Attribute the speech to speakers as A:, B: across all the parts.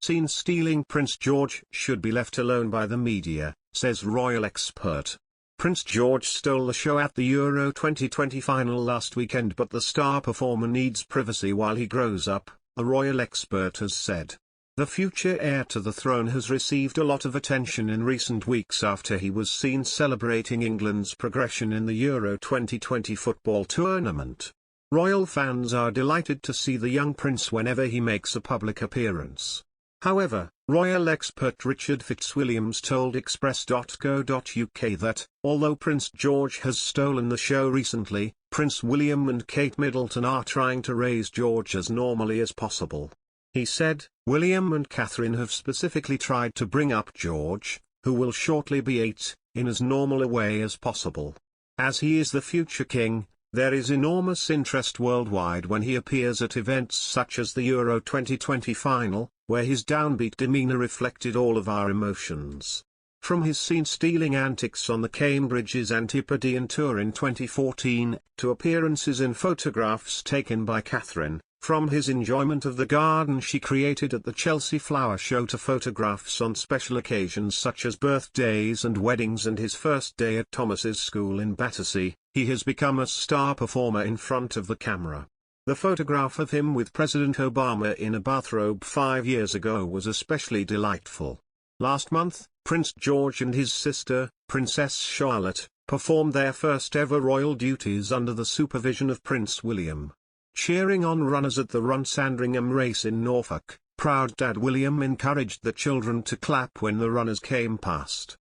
A: Seen stealing Prince George should be left alone by the media, says royal expert. Prince George stole the show at the Euro 2020 final last weekend, but the star performer needs privacy while he grows up, a royal expert has said. The future heir to the throne has received a lot of attention in recent weeks after he was seen celebrating England's progression in the Euro 2020 football tournament. Royal fans are delighted to see the young prince whenever he makes a public appearance. However, royal expert Richard Fitzwilliams told Express.co.uk that, although Prince George has stolen the show recently, Prince William and Kate Middleton are trying to raise George as normally as possible. He said, "William and Catherine have specifically tried to bring up George, who will shortly be 8, in as normal a way as possible. As he is the future king, there is enormous interest worldwide when he appears at events such as the Euro 2020 final, where his downbeat demeanor reflected all of our emotions. From his scene-stealing antics on the Cambridge's Antipodean tour in 2014, to appearances in photographs taken by Catherine, from his enjoyment of the garden she created at the Chelsea Flower Show to photographs on special occasions such as birthdays and weddings and his first day at Thomas's school in Battersea, he has become a star performer in front of the camera. The photograph of him with President Obama in a bathrobe 5 years ago was especially delightful. Last month, Prince George and his sister, Princess Charlotte, performed their first ever royal duties under the supervision of Prince William. Cheering on runners at the Run Sandringham race in Norfolk, proud Dad William encouraged the children to clap when the runners came past.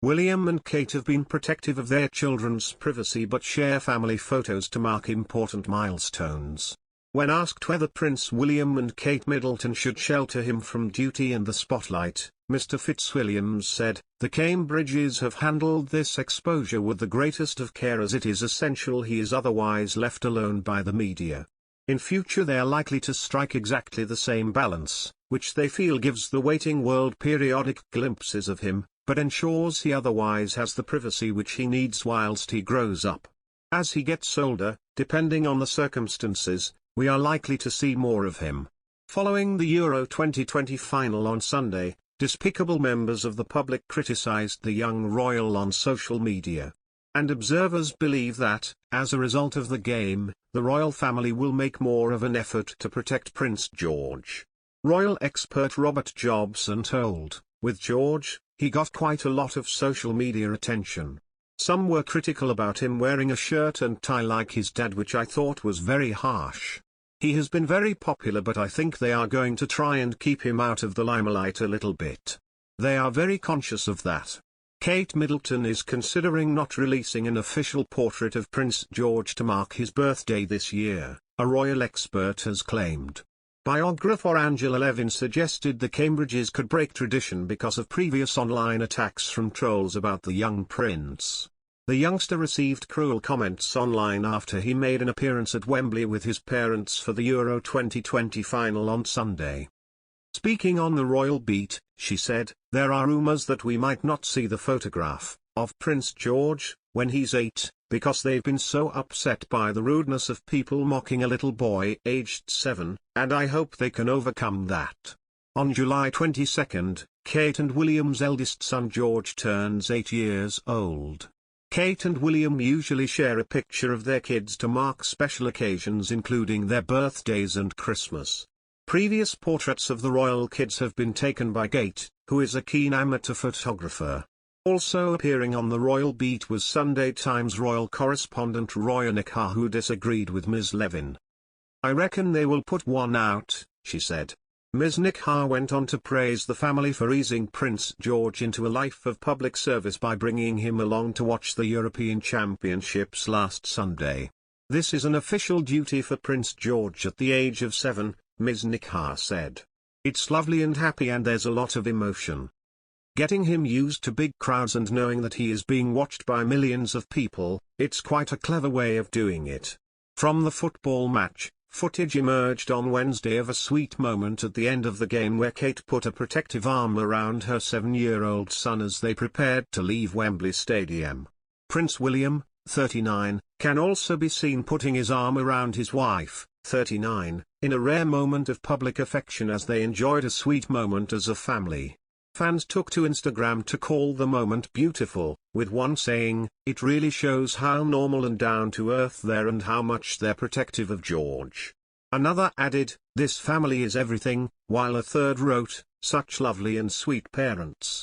A: William and Kate have been protective of their children's privacy but share family photos to mark important milestones. When asked whether Prince William and Kate Middleton should shelter him from duty and the spotlight, Mr. Fitzwilliams said, "The Cambridges have handled this exposure with the greatest of care, as it is essential he is otherwise left alone by the media. In future they are likely to strike exactly the same balance, which they feel gives the waiting world periodic glimpses of him, but ensures he otherwise has the privacy which he needs whilst he grows up. As he gets older, depending on the circumstances, we are likely to see more of him." Following the Euro 2020 final on Sunday, despicable members of the public criticized the young royal on social media. And observers believe that, as a result of the game, the royal family will make more of an effort to protect Prince George. Royal expert Robert Jobson told, "With George, he got quite a lot of social media attention. Some were critical about him wearing a shirt and tie like his dad, which I thought was very harsh. He has been very popular, but I think they are going to try and keep him out of the limelight a little bit. They are very conscious of that." Kate Middleton is considering not releasing an official portrait of Prince George to mark his birthday this year, a royal expert has claimed. Biographer Angela Levin suggested the Cambridges could break tradition because of previous online attacks from trolls about the young prince. The youngster received cruel comments online after he made an appearance at Wembley with his parents for the Euro 2020 final on Sunday. Speaking on the royal beat, she said, "There are rumours that we might not see the photograph of Prince George when he's 8, because they've been so upset by the rudeness of people mocking a little boy aged 7, and I hope they can overcome that." On July 22, Kate and William's eldest son George turns 8 years old. Kate and William usually share a picture of their kids to mark special occasions, including their birthdays and Christmas. Previous portraits of the royal kids have been taken by Kate, who is a keen amateur photographer. Also appearing on the royal beat was Sunday Times royal correspondent Roya Nikha, who disagreed with Ms. Levin. "I reckon they will put one out," she said. Ms. Nikha went on to praise the family for easing Prince George into a life of public service by bringing him along to watch the European Championships last Sunday. "This is an official duty for Prince George at the age of 7, Ms. Nikha said. "It's lovely and happy, and there's a lot of emotion. Getting him used to big crowds and knowing that he is being watched by millions of people, it's quite a clever way of doing it." From the football match, footage emerged on Wednesday of a sweet moment at the end of the game where Kate put a protective arm around her 7-year-old son as they prepared to leave Wembley Stadium. Prince William, 39, can also be seen putting his arm around his wife, 39, in a rare moment of public affection as they enjoyed a sweet moment as a family. Fans took to Instagram to call the moment beautiful, with one saying, "It really shows how normal and down-to-earth they're and how much they're protective of George." Another added, "This family is everything," while a third wrote, "Such lovely and sweet parents."